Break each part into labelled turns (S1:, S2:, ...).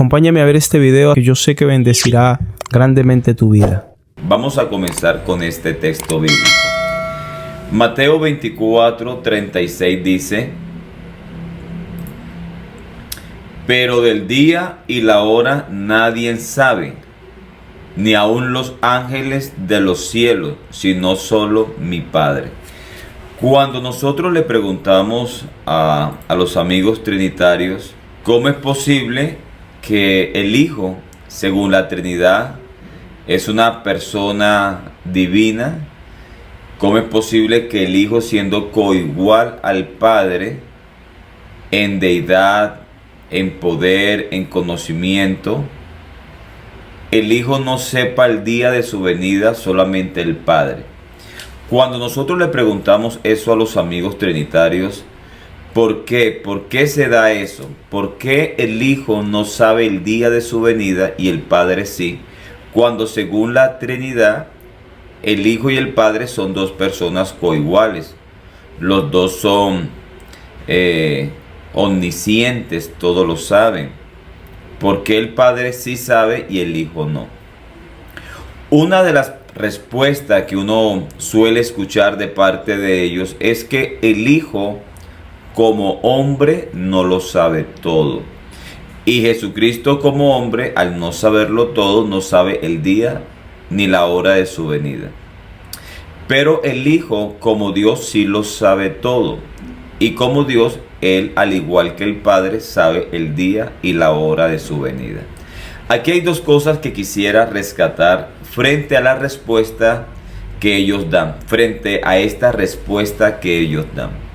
S1: Acompáñame a ver este video que yo sé que bendecirá grandemente tu vida.
S2: Vamos a comenzar con este texto bíblico. Mateo 24:36 dice: pero del día y la hora nadie sabe, ni aun los ángeles de los cielos, sino solo mi Padre. Cuando nosotros le preguntamos a los amigos trinitarios cómo es posible que el Hijo, según la Trinidad, es una persona divina, cómo es posible que el Hijo, siendo coigual al Padre en deidad, en poder, en conocimiento, el Hijo no sepa el día de su venida, solamente el Padre. Cuando nosotros le preguntamos eso a los amigos trinitarios, ¿por qué? ¿Por qué se da eso? ¿Por qué el Hijo no sabe el día de su venida y el Padre sí? Cuando según la Trinidad, el Hijo y el Padre son dos personas coiguales. Los dos son omniscientes, todos lo saben. ¿Por qué el Padre sí sabe y el Hijo no? Una de las respuestas que uno suele escuchar de parte de ellos es que el Hijo, como hombre, no lo sabe todo. Y Jesucristo, como hombre, al no saberlo todo, no sabe el día ni la hora de su venida. Pero el Hijo, como Dios, sí lo sabe todo. Y como Dios, Él, al igual que el Padre, sabe el día y la hora de su venida. Aquí hay dos cosas que quisiera rescatar frente a la respuesta que ellos dan, frente a esta respuesta que ellos dan.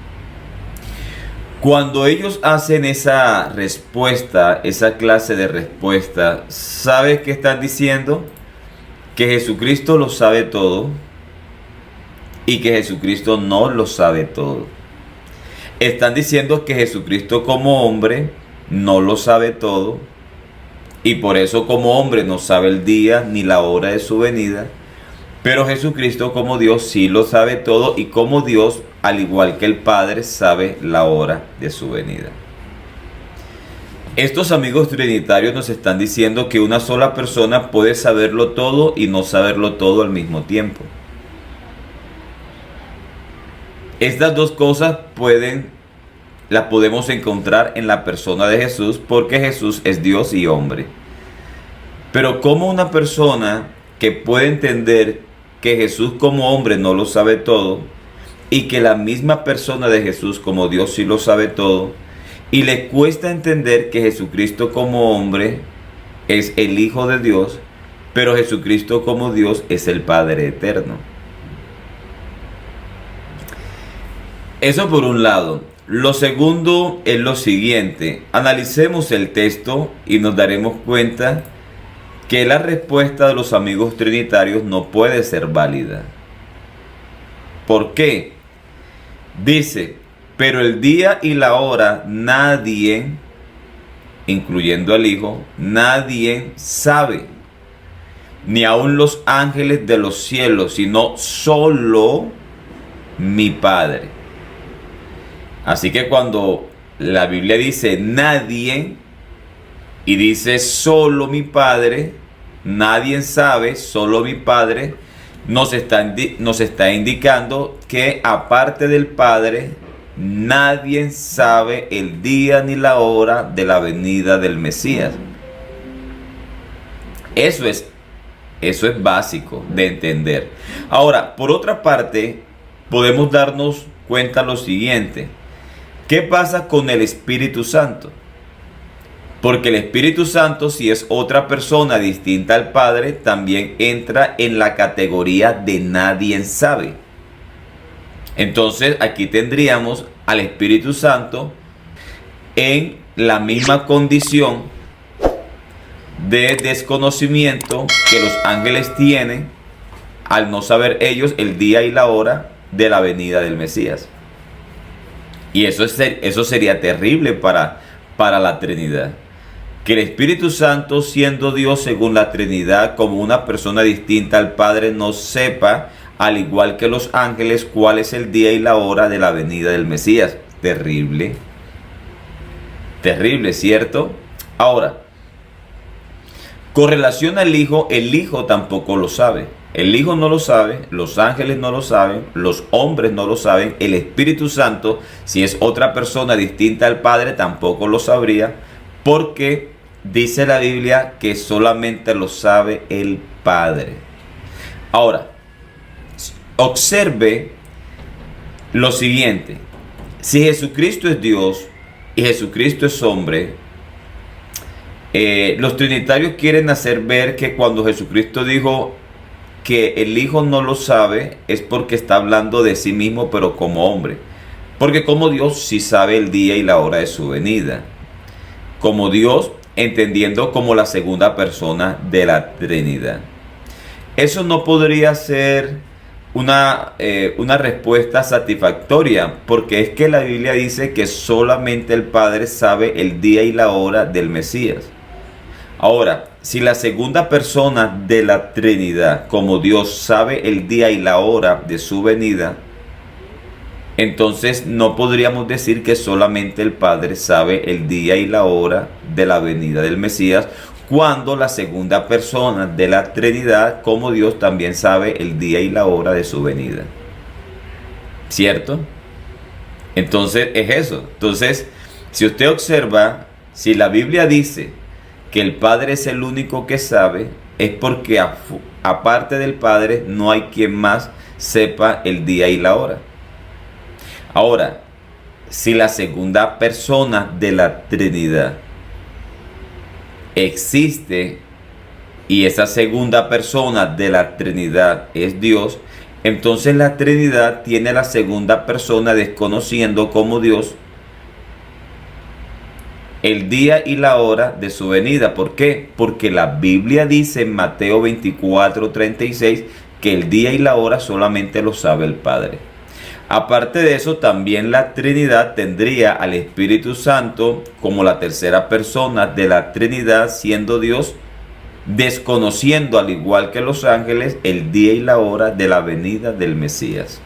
S2: Cuando ellos hacen esa respuesta, esa clase de respuesta, ¿sabe qué están diciendo? Que Jesucristo lo sabe todo y que Jesucristo no lo sabe todo. Están diciendo que Jesucristo como hombre no lo sabe todo y por eso como hombre no sabe el día ni la hora de su venida, pero Jesucristo como Dios sí lo sabe todo y como Dios, al igual que el Padre, sabe la hora de su venida. Estos amigos trinitarios nos están diciendo que una sola persona puede saberlo todo y no saberlo todo al mismo tiempo. Estas dos cosas las podemos encontrar en la persona de Jesús, porque Jesús es Dios y hombre. Pero ¿cómo una persona que puede entender que Jesús como hombre no lo sabe todo y que la misma persona de Jesús como Dios sí lo sabe todo, y le cuesta entender que Jesucristo como hombre es el Hijo de Dios, pero Jesucristo como Dios es el Padre eterno? Eso por un lado. Lo segundo es lo siguiente: analicemos el texto y nos daremos cuenta que la respuesta de los amigos trinitarios no puede ser válida. ¿Por qué? Dice: pero el día y la hora nadie, incluyendo al Hijo, nadie sabe, ni aun los ángeles de los cielos, sino solo mi Padre. Así que cuando la Biblia dice nadie y dice solo mi Padre, nadie sabe, solo mi Padre, nos está indicando que aparte del Padre, nadie sabe el día ni la hora de la venida del Mesías. Eso es básico de entender. Ahora, por otra parte, podemos darnos cuenta lo siguiente: ¿qué pasa con el Espíritu Santo? Porque el Espíritu Santo, si es otra persona distinta al Padre, también entra en la categoría de nadie sabe. Entonces aquí tendríamos al Espíritu Santo en la misma condición de desconocimiento que los ángeles tienen al no saber ellos el día y la hora de la venida del Mesías. Y eso sería terrible para la Trinidad. Que el Espíritu Santo, siendo Dios según la Trinidad, como una persona distinta al Padre, no sepa, al igual que los ángeles, cuál es el día y la hora de la venida del Mesías. Terrible. Terrible, ¿cierto? Ahora, Con relación al Hijo, el Hijo tampoco lo sabe. El Hijo no lo sabe, los ángeles no lo saben, los hombres no lo saben, el Espíritu Santo, si es otra persona distinta al Padre, tampoco lo sabría, porque dice la Biblia que solamente lo sabe el Padre. Ahora, observe lo siguiente: si Jesucristo es Dios y Jesucristo es hombre, los trinitarios quieren hacer ver que cuando Jesucristo dijo que el Hijo no lo sabe, es porque está hablando de sí mismo, pero como hombre. Porque como Dios sí sabe el día y la hora de su venida. Como Dios, entendiendo como la segunda persona de la Trinidad. Eso no podría ser una respuesta satisfactoria, porque es que la Biblia dice que solamente el Padre sabe el día y la hora del Mesías. Ahora, si la segunda persona de la Trinidad, como Dios, sabe el día y la hora de su venida, entonces no podríamos decir que solamente el Padre sabe el día y la hora de la venida del Mesías, cuando la segunda persona de la Trinidad, como Dios, también sabe el día y la hora de su venida. ¿Cierto? Entonces es eso. Entonces, si usted observa, si la Biblia dice que el Padre es el único que sabe, es porque aparte del Padre no hay quien más sepa el día y la hora. Ahora, si la segunda persona de la Trinidad existe y esa segunda persona de la Trinidad es Dios, entonces la Trinidad tiene la segunda persona desconociendo como Dios el día y la hora de su venida. ¿Por qué? Porque la Biblia dice en Mateo 24:36 que el día y la hora solamente lo sabe el Padre. Aparte de eso, también la Trinidad tendría al Espíritu Santo como la tercera persona de la Trinidad, siendo Dios, desconociendo al igual que los ángeles el día y la hora de la venida del Mesías.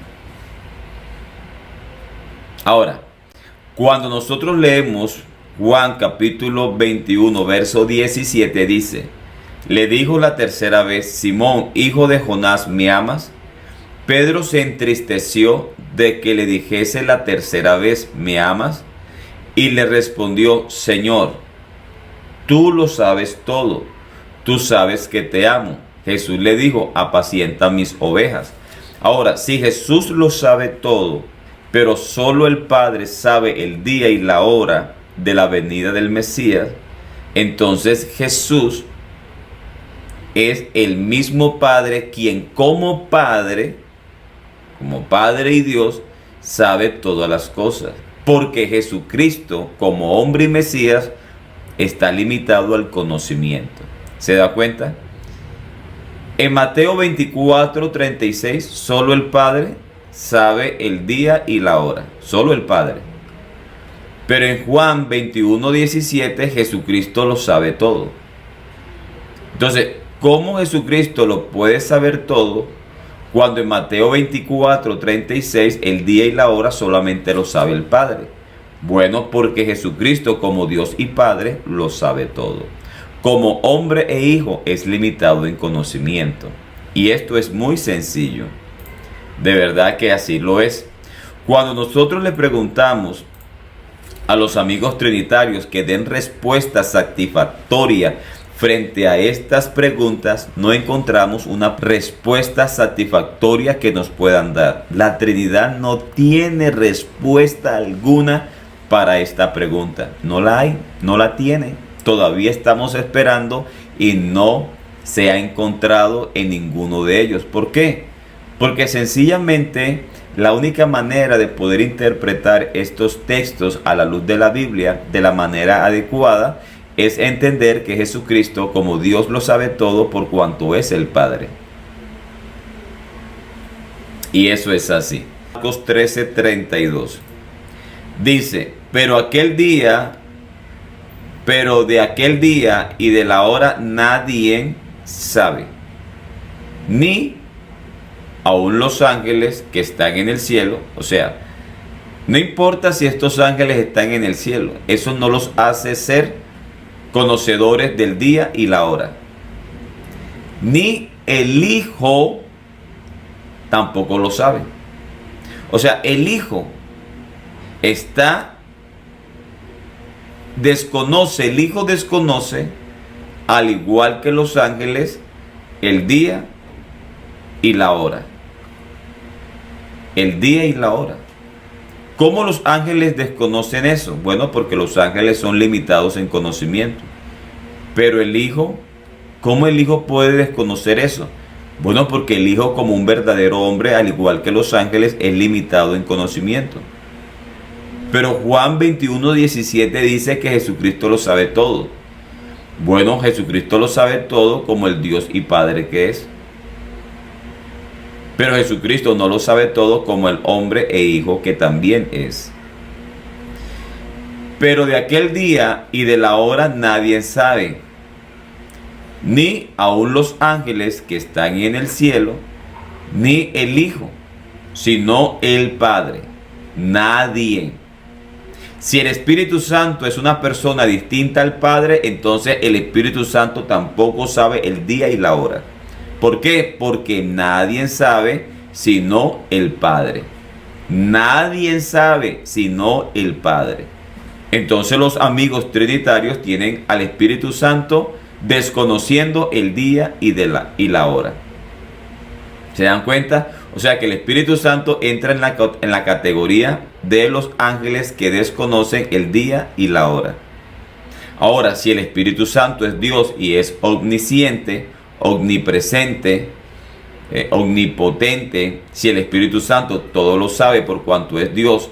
S2: Ahora, cuando nosotros leemos Juan capítulo 21, verso 17, dice: le dijo la tercera vez: Simón, hijo de Jonás, ¿me amas? Pedro se entristeció de que le dijese la tercera vez: ¿me amas? Y le respondió: Señor, tú lo sabes todo, tú sabes que te amo. Jesús le dijo: apacienta mis ovejas. Ahora, si Jesús lo sabe todo, pero solo el Padre sabe el día y la hora de la venida del Mesías, entonces Jesús es el mismo Padre quien como Padre y Dios, sabe todas las cosas, porque Jesucristo como hombre y Mesías está limitado al conocimiento. ¿Se da cuenta? En Mateo 24:36 solo el Padre sabe el día y la hora, solo el Padre. Pero en Juan 21:17 Jesucristo lo sabe todo. Entonces, ¿cómo Jesucristo lo puede saber todo cuando en Mateo 24:36 el día y la hora solamente lo sabe el Padre? Bueno, porque Jesucristo como Dios y Padre lo sabe todo. Como hombre e hijo es limitado en conocimiento. Y esto es muy sencillo. De verdad que así lo es. Cuando nosotros le preguntamos a los amigos trinitarios que den respuesta satisfactoria frente a estas preguntas, no encontramos una respuesta satisfactoria que nos puedan dar. La Trinidad no tiene respuesta alguna para esta pregunta. No la hay, no la tiene. Todavía estamos esperando y no se ha encontrado en ninguno de ellos. ¿Por qué? Porque sencillamente la única manera de poder interpretar estos textos a la luz de la Biblia de la manera adecuada es entender que Jesucristo como Dios lo sabe todo por cuanto es el Padre. Y eso es así. Marcos 13:32 dice: pero de aquel día y de la hora nadie sabe, ni aún los ángeles que están en el cielo. O sea, no importa si estos ángeles están en el cielo, eso no los hace ser conocedores del día y la hora. ni el Hijo tampoco lo sabe. O sea, el Hijo el Hijo desconoce, al igual que los ángeles, el día y la hora. El día y la hora. ¿Cómo los ángeles desconocen eso? Bueno, porque los ángeles son limitados en conocimiento. Pero el Hijo, ¿cómo el Hijo puede desconocer eso? Bueno, porque el Hijo, como un verdadero hombre, al igual que los ángeles, es limitado en conocimiento. Pero Juan 21:17 dice que Jesucristo lo sabe todo. Bueno, Jesucristo lo sabe todo como el Dios y Padre que es. Pero Jesucristo no lo sabe todo como el hombre e hijo que también es. Pero de aquel día y de la hora nadie sabe, ni aun los ángeles que están en el cielo, ni el Hijo, sino el Padre. Nadie. Si el Espíritu Santo es una persona distinta al Padre, entonces el Espíritu Santo tampoco sabe el día y la hora. ¿Por qué? Porque nadie sabe sino el Padre. Nadie sabe sino el Padre. Entonces los amigos trinitarios tienen al Espíritu Santo desconociendo el día y la hora. ¿Se dan cuenta? O sea que el Espíritu Santo entra en la categoría de los ángeles que desconocen el día y la hora. Ahora, si el Espíritu Santo es Dios y es omnisciente, omnipresente, omnipotente, si el Espíritu Santo todo lo sabe por cuanto es Dios,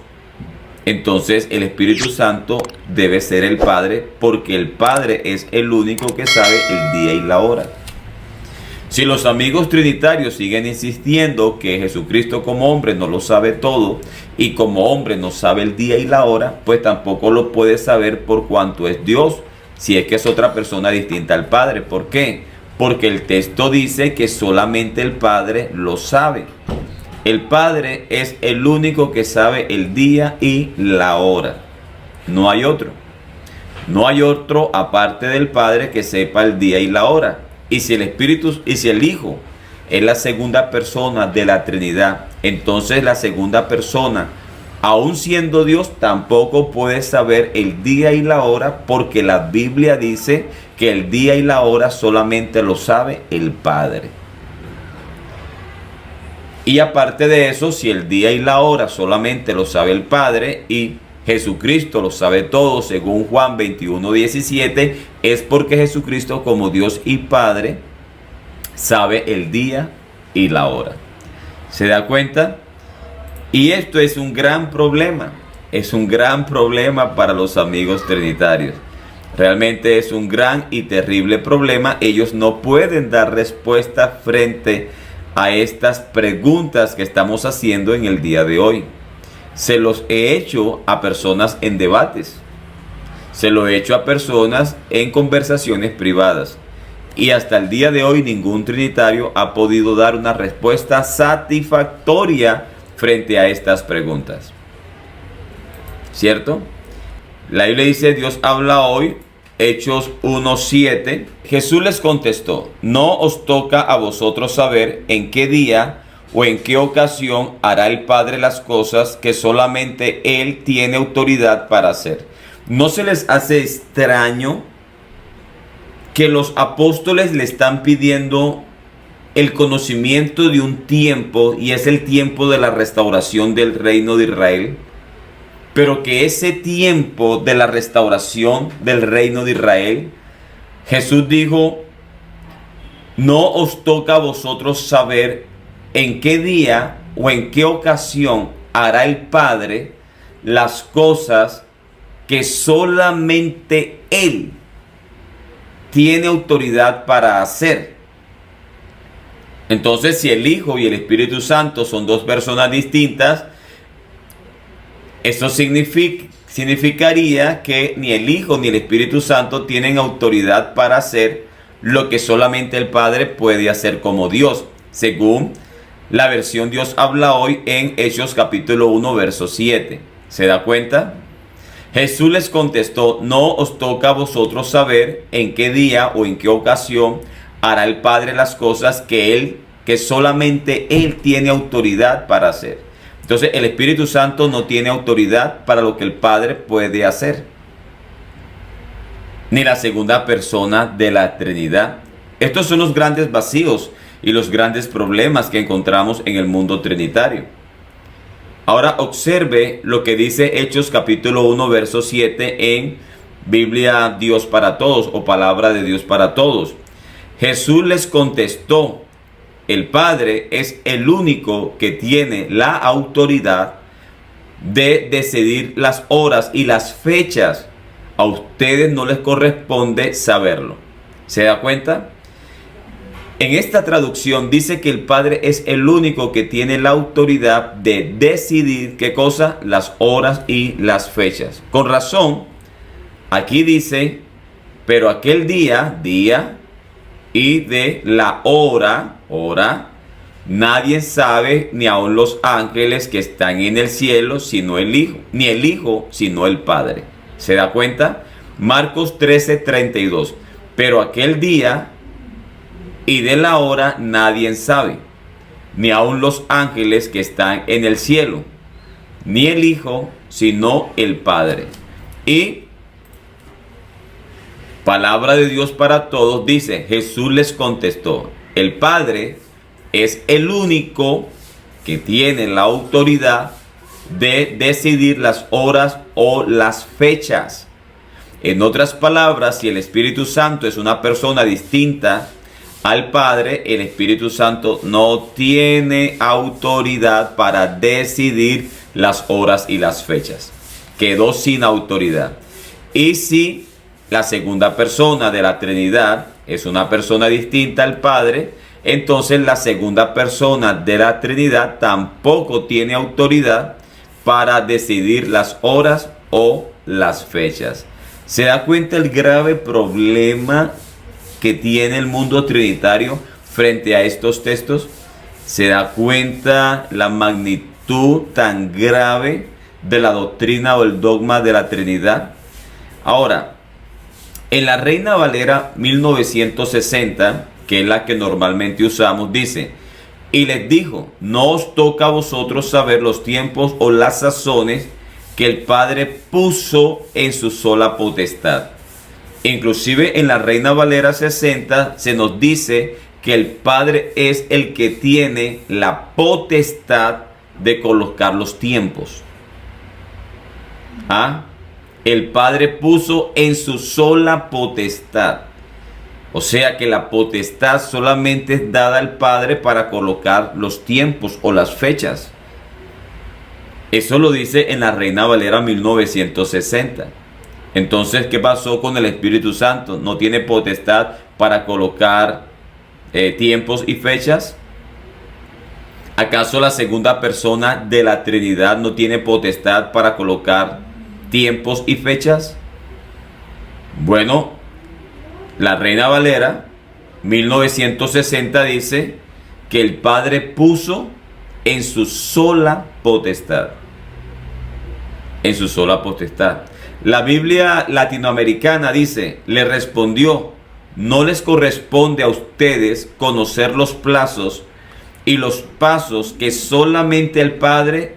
S2: entonces el Espíritu Santo debe ser el Padre, porque el Padre es el único que sabe el día y la hora. Si los amigos trinitarios siguen insistiendo que Jesucristo como hombre no lo sabe todo y como hombre no sabe el día y la hora, pues tampoco lo puede saber por cuanto es Dios, si es que es otra persona distinta al Padre. ¿Por qué? Porque el texto dice que solamente el Padre lo sabe. El Padre es el único que sabe el día y la hora. No hay otro. No hay otro aparte del Padre que sepa el día y la hora. Y si el Hijo es la segunda persona de la Trinidad, entonces la segunda persona, aun siendo Dios, tampoco puede saber el día y la hora, porque la Biblia dice que el día y la hora solamente lo sabe el Padre. Y aparte de eso, si el día y la hora solamente lo sabe el Padre y Jesucristo lo sabe todo, según Juan 21:17, es porque Jesucristo como Dios y Padre sabe el día y la hora. ¿Se da cuenta? Y esto es un gran problema. Es un gran problema para los amigos trinitarios. Realmente es un gran y terrible problema. Ellos no pueden dar respuesta frente a estas preguntas que estamos haciendo en el día de hoy. Se los he hecho a personas en debates. Se lo he hecho a personas en conversaciones privadas. Y hasta el día de hoy ningún trinitario ha podido dar una respuesta satisfactoria frente a estas preguntas. ¿Cierto? La Biblia dice, Dios habla hoy, Hechos 1:7. Jesús les contestó, no os toca a vosotros saber en qué día o en qué ocasión hará el Padre las cosas que solamente Él tiene autoridad para hacer. ¿No se les hace extraño que los apóstoles le están pidiendo el conocimiento de un tiempo, y es el tiempo de la restauración del reino de Israel? Pero que ese tiempo de la restauración del reino de Israel, Jesús dijo, no os toca a vosotros saber en qué día o en qué ocasión hará el Padre las cosas que solamente Él tiene autoridad para hacer. Entonces, si el Hijo y el Espíritu Santo son dos personas distintas, eso significaría que ni el Hijo ni el Espíritu Santo tienen autoridad para hacer lo que solamente el Padre puede hacer como Dios, según la versión Dios habla hoy en Hechos capítulo 1 verso 7. ¿Se da cuenta? Jesús les contestó, no os toca a vosotros saber en qué día o en qué ocasión hará el Padre las cosas que solamente Él tiene autoridad para hacer. Entonces el Espíritu Santo no tiene autoridad para lo que el Padre puede hacer, ni la segunda persona de la Trinidad. Estos son los grandes vacíos y los grandes problemas que encontramos en el mundo trinitario. Ahora observe lo que dice Hechos capítulo 1 verso 7 en Biblia Dios para Todos o Palabra de Dios para Todos. Jesús les contestó: el Padre es el único que tiene la autoridad de decidir las horas y las fechas. A ustedes no les corresponde saberlo. ¿Se da cuenta? En esta traducción dice que el Padre es el único que tiene la autoridad de decidir ¿qué cosa? Las horas y las fechas. Con razón, aquí dice, pero aquel día, y de la hora, nadie sabe, ni aun los ángeles que están en el cielo, sino el Hijo, ni el Hijo, sino el Padre. ¿Se da cuenta? Marcos 13:32. Pero aquel día y de la hora nadie sabe, ni aun los ángeles que están en el cielo, ni el Hijo, sino el Padre. Y Palabra de Dios para Todos dice, Jesús les contestó: el Padre es el único que tiene la autoridad de decidir las horas o las fechas. En otras palabras, si el Espíritu Santo es una persona distinta al Padre, el Espíritu Santo no tiene autoridad para decidir las horas y las fechas. Quedó sin autoridad. Y si la segunda persona de la Trinidad es una persona distinta al Padre, entonces la segunda persona de la Trinidad tampoco tiene autoridad para decidir las horas o las fechas. ¿Se da cuenta el grave problema que tiene el mundo trinitario frente a estos textos? ¿Se da cuenta la magnitud tan grave de la doctrina o el dogma de la Trinidad? Ahora, en la Reina Valera 1960, que es la que normalmente usamos, dice: y les dijo, no os toca a vosotros saber los tiempos o las sazones que el Padre puso en su sola potestad. Inclusive en la Reina Valera 60 se nos dice que el Padre es el que tiene la potestad de colocar los tiempos. El Padre puso en su sola potestad. O sea que la potestad solamente es dada al Padre para colocar los tiempos o las fechas. Eso lo dice en la Reina Valera 1960. Entonces, ¿qué pasó con el Espíritu Santo? ¿No tiene potestad para colocar tiempos y fechas? ¿Acaso la segunda persona de la Trinidad no tiene potestad para colocar tiempos y fechas? Bueno, la Reina Valera 1960 dice que el Padre puso en su sola potestad. En su sola potestad. La Biblia latinoamericana dice, le respondió: no les corresponde a ustedes conocer los plazos y los pasos que solamente el Padre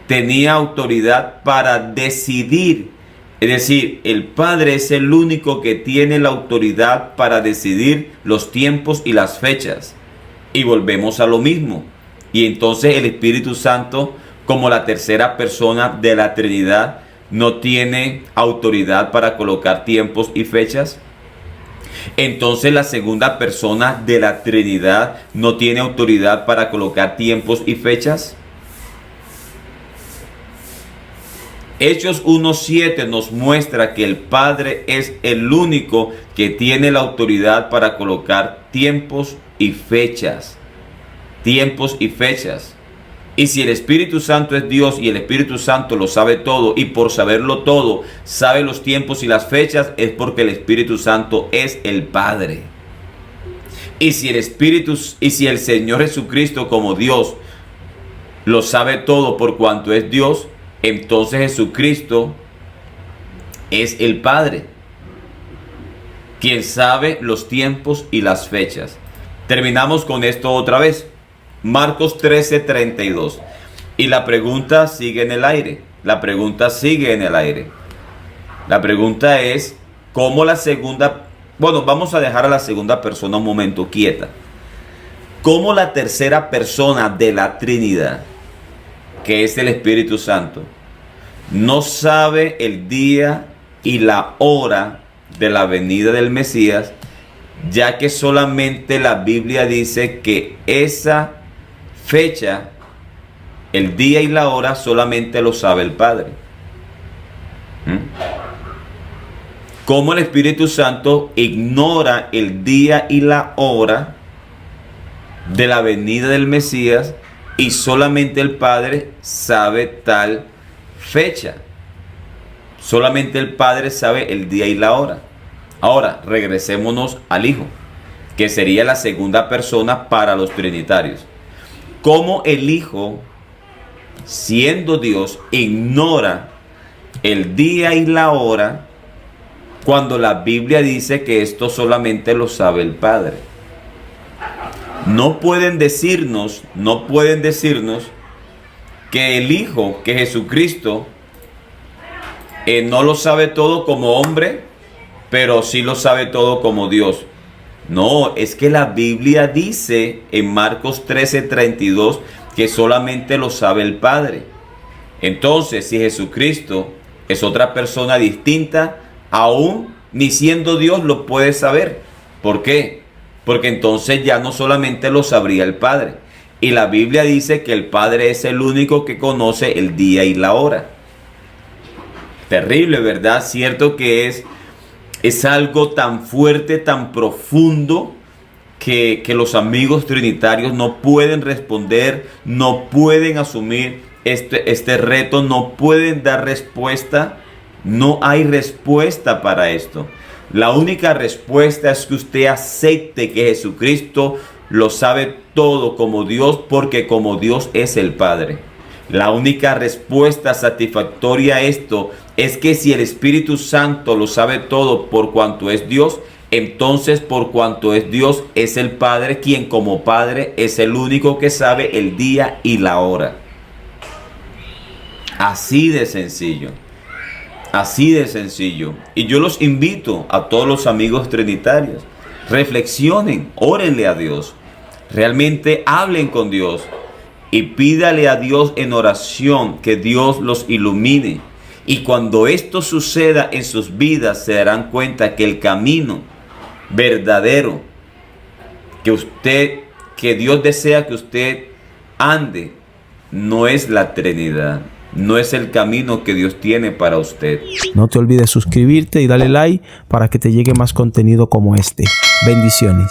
S2: tenía autoridad para decidir. Es decir, el Padre es el único que tiene la autoridad para decidir los tiempos y las fechas. Y volvemos a lo mismo. Y entonces el Espíritu Santo, como la tercera persona de la Trinidad, no tiene autoridad para colocar tiempos y fechas. Entonces la segunda persona de la Trinidad no tiene autoridad para colocar tiempos y fechas. Hechos 1:7 nos muestra que el Padre es el único que tiene la autoridad para colocar tiempos y fechas. Tiempos y fechas. Y si el Espíritu Santo es Dios y el Espíritu Santo lo sabe todo, y por saberlo todo sabe los tiempos y las fechas, es porque el Espíritu Santo es el Padre. Y si el Señor Jesucristo como Dios lo sabe todo por cuanto es Dios, entonces Jesucristo es el Padre. quien sabe los tiempos y las fechas. Terminamos con esto otra vez. Marcos 13:32. Y la pregunta sigue en el aire. La pregunta sigue en el aire. La pregunta es, ¿cómo la segunda... Bueno, vamos a dejar a la segunda persona un momento quieta. ¿Cómo la tercera persona de la Trinidad, que es el Espíritu Santo, no sabe el día y la hora de la venida del Mesías, ya que solamente la Biblia dice que esa fecha, el día y la hora, solamente lo sabe el Padre? ¿Cómo el Espíritu Santo ignora el día y la hora de la venida del Mesías y solamente el Padre sabe tal fecha? Solamente el Padre sabe el día y la hora. Ahora, regresémonos al Hijo, que sería la segunda persona para los trinitarios. ¿Cómo el Hijo, siendo Dios, ignora el día y la hora cuando la Biblia dice que esto solamente lo sabe el Padre? No pueden decirnos que el Hijo, que Jesucristo, no lo sabe todo como hombre, pero sí lo sabe todo como Dios. No, es que la Biblia dice en Marcos 13:32 que solamente lo sabe el Padre. Entonces, si Jesucristo es otra persona distinta, aún ni siendo Dios lo puede saber. ¿Por qué? Porque entonces ya no solamente lo sabría el Padre. Y la Biblia dice que el Padre es el único que conoce el día y la hora. Terrible, ¿verdad? Cierto que es algo tan fuerte, tan profundo, que los amigos trinitarios no pueden responder, no pueden asumir este reto, no pueden dar respuesta. No hay respuesta para esto. La única respuesta es que usted acepte que Jesucristo lo sabe todo como Dios, porque como Dios es el Padre. La única respuesta satisfactoria a esto es que si el Espíritu Santo lo sabe todo por cuanto es Dios, entonces por cuanto es Dios es el Padre, quien como Padre es el único que sabe el día y la hora. Así de sencillo. Así de sencillo. Y yo los invito a todos los amigos trinitarios. Reflexionen, órenle a Dios. Realmente hablen con Dios. Y pídale a Dios en oración que Dios los ilumine. Y cuando esto suceda en sus vidas, se darán cuenta que el camino verdadero que Dios desea que usted ande, no es la Trinidad. No es el camino que Dios tiene para usted.
S1: No te olvides suscribirte y darle like para que te llegue más contenido como este. Bendiciones.